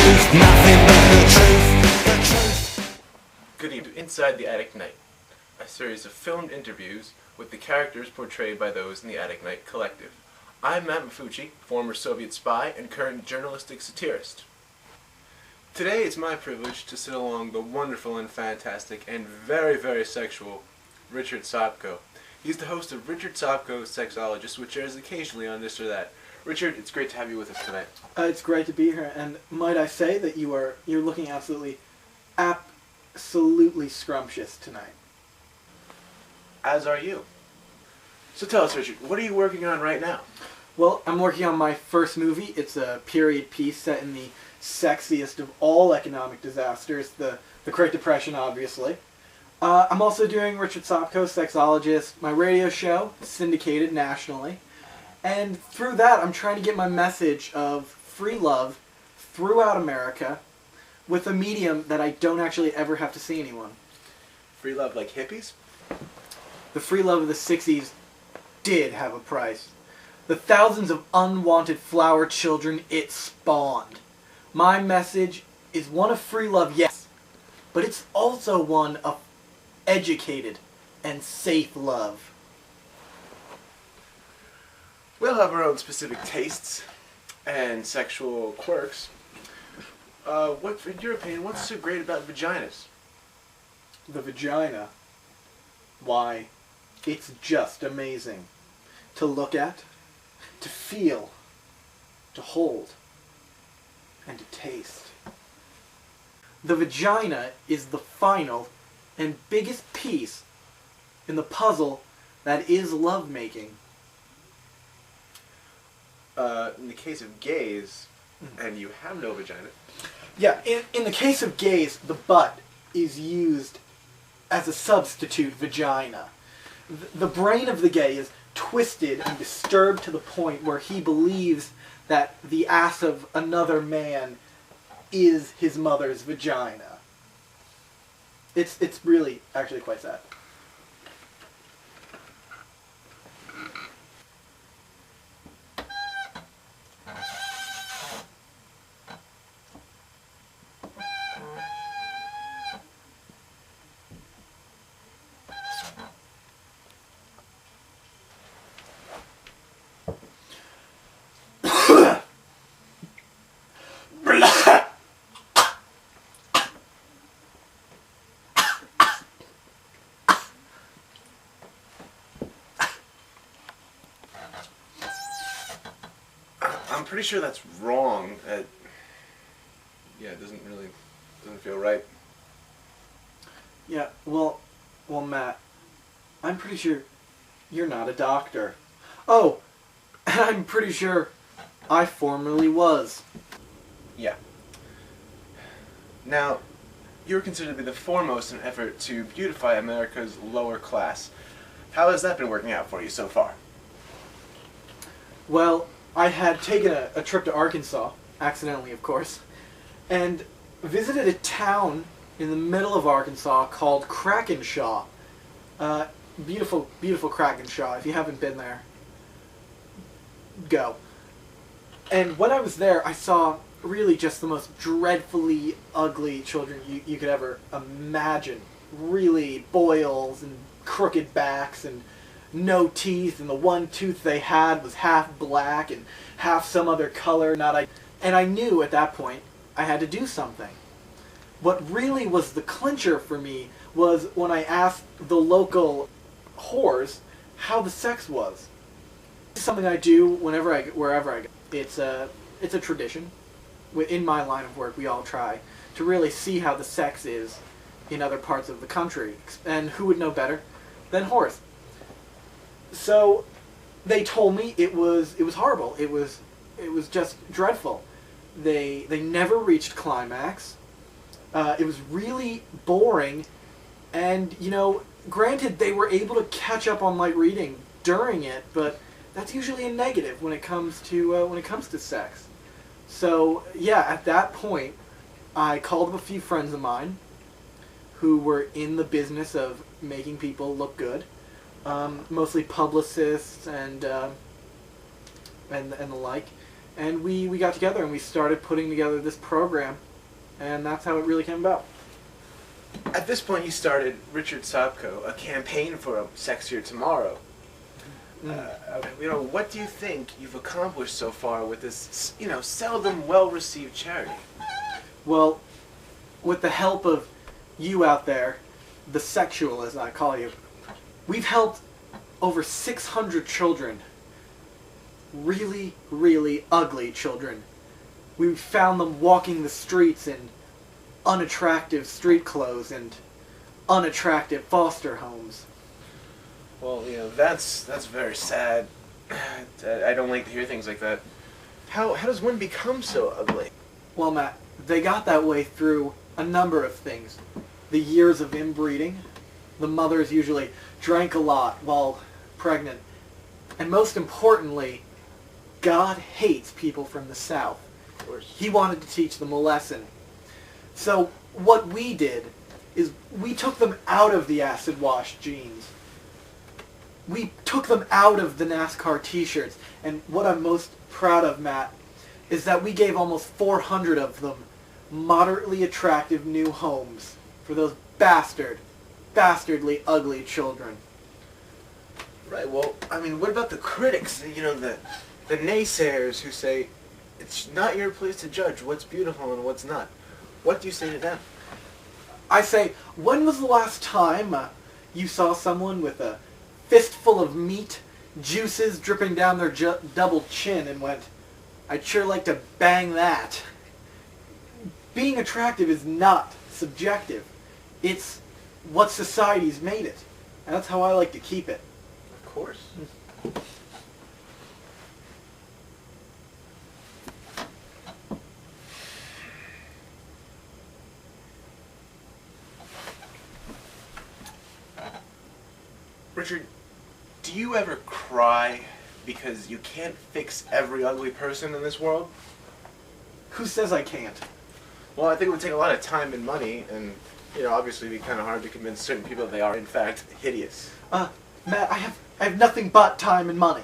truth, nothing but the truth, the truth. Good evening to Inside the Attic Night, a series of filmed interviews with the characters portrayed by those in the Attic Night collective. I'm Matt Maffucci, former Soviet spy and current journalistic satirist. Today it's my privilege to sit along the wonderful and fantastic and very, very sexual Richard Sopko. He's the host of Richard Sopko, Sexologist, which airs occasionally on This or That. Richard, it's great to have you with us tonight. It's great to be here, and might I say that you're looking absolutely scrumptious tonight. As are you. So tell us, Richard, what are you working on right now? Well, I'm working on my first movie. It's a period piece set in the sexiest of all economic disasters, the Great Depression, obviously. I'm also doing Richard Sopko, Sexologist, my radio show, syndicated nationally. And through that, I'm trying to get my message of free love throughout America with a medium that I don't actually ever have to see anyone. Free love like hippies? The free love of the 60s did have a price. The thousands of unwanted flower children it spawned. My message is one of free love, yes, but it's also one of educated and safe love. We'll have our own specific tastes and sexual quirks. In your opinion, what's so great about vaginas? The vagina, why, it's just amazing. To look at, to feel, to hold, and to taste. The vagina is the final and biggest piece in the puzzle that is lovemaking. In the case of gays, and you have no vagina. Yeah, in the case of gays, the butt is used as a substitute vagina. The brain of the gay is twisted and disturbed to the point where he believes that the ass of another man is his mother's vagina. It's really actually quite sad. I'm pretty sure that's wrong. Yeah, it doesn't feel right. Yeah, well, Matt, I'm pretty sure you're not a doctor. Oh, and I'm pretty sure I formerly was. Yeah. Now, you're considered to be the foremost in an effort to beautify America's lower class. How has that been working out for you so far? Well, I had taken a trip to Arkansas, accidentally of course, and visited a town in the middle of Arkansas called Krackenshaw. Beautiful, beautiful Krackenshaw. If you haven't been there, go. And when I was there, I saw really just the most dreadfully ugly children you could ever imagine. Really boils and crooked backs and no teeth, and the one tooth they had was half black and half some other color. And I knew at that point I had to do something. What really was the clincher for me was when I asked the local whores how the sex was. It's something I do wherever I go. It's a tradition. In my line of work, we all try to really see how the sex is in other parts of the country. And who would know better than whores? So they told me it was horrible. It was just dreadful. They never reached climax. It was really boring, and granted they were able to catch up on light reading during it, but that's usually a negative when it comes to sex. So yeah, at that point, I called up a few friends of mine who were in the business of making people look good. Mostly publicists and the like, And we got together and we started putting together this program, and that's how it really came about. At this point, you started Richard Sopko, a campaign for a sexier tomorrow. What do you think you've accomplished so far with this, seldom well-received charity? Well, with the help of you out there, the Sexologist, I call you, we've helped over 600 children. Really, really ugly children. We found them walking the streets in unattractive street clothes and unattractive foster homes. Well, that's very sad. I don't like to hear things like that. How does one become so ugly? Well, Matt, they got that way through a number of things. The years of inbreeding. The mothers usually drank a lot while pregnant. And most importantly, God hates people from the South. Of course. He wanted to teach them a lesson. So what we did is we took them out of the acid-washed jeans. We took them out of the NASCAR t-shirts. And what I'm most proud of, Matt, is that we gave almost 400 of them moderately attractive new homes for those bastardly ugly children. Right, well, what about the critics, the naysayers who say it's not your place to judge what's beautiful and what's not? What do you say to them? I say, when was the last time you saw someone with a fistful of meat, juices dripping down their double chin and went, I'd sure like to bang that? Being attractive is not subjective. It's what society's made it. And that's how I like to keep it. Of course. Richard, do you ever cry because you can't fix every ugly person in this world? Who says I can't? Well, I think it would take a lot of time and money, and, obviously it'd be kind of hard to convince certain people that they are, in fact, hideous. Matt, I have nothing but time and money.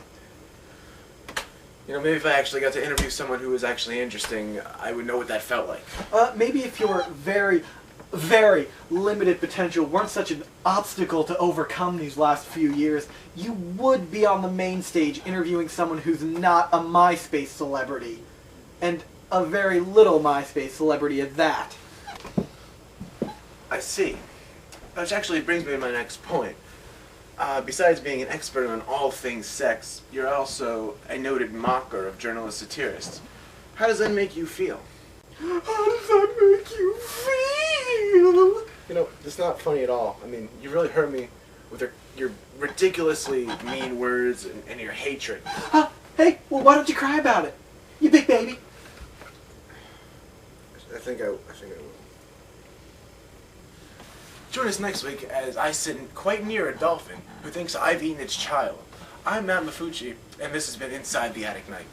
Maybe if I actually got to interview someone who was actually interesting, I would know what that felt like. Maybe if your very, very limited potential weren't such an obstacle to overcome these last few years, you would be on the main stage interviewing someone who's not a MySpace celebrity. And a very little MySpace celebrity at that. I see. Which actually brings me to my next point. Besides being an expert on all things sex, you're also a noted mocker of journalist satirists. How does that make you feel? How does that make you feel? It's not funny at all. You really hurt me with your ridiculously mean words and your hatred. Hey, well, why don't you cry about it? You big baby. I think I will. Join us next week as I sit quite near a dolphin who thinks I've eaten its child. I'm Matt Maffucci, and this has been Inside the Attic Night.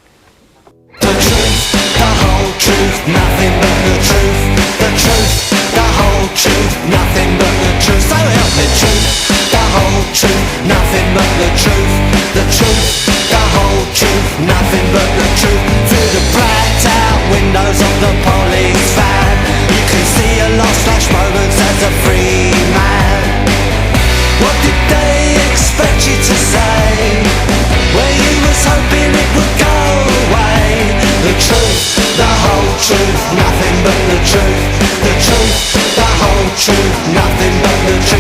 The truth, the whole truth, nothing but the truth. The truth, the whole truth, nothing but the truth. So help me, truth, the whole truth, nothing but the truth. The truth, the whole truth, nothing but the truth. Through the bright out windows of the police van, you can see a lost flash moments as a free man. What did they expect you to say? Where you was hoping it would go away. The truth, the whole truth, nothing but the truth. The truth, the whole truth, nothing but the truth.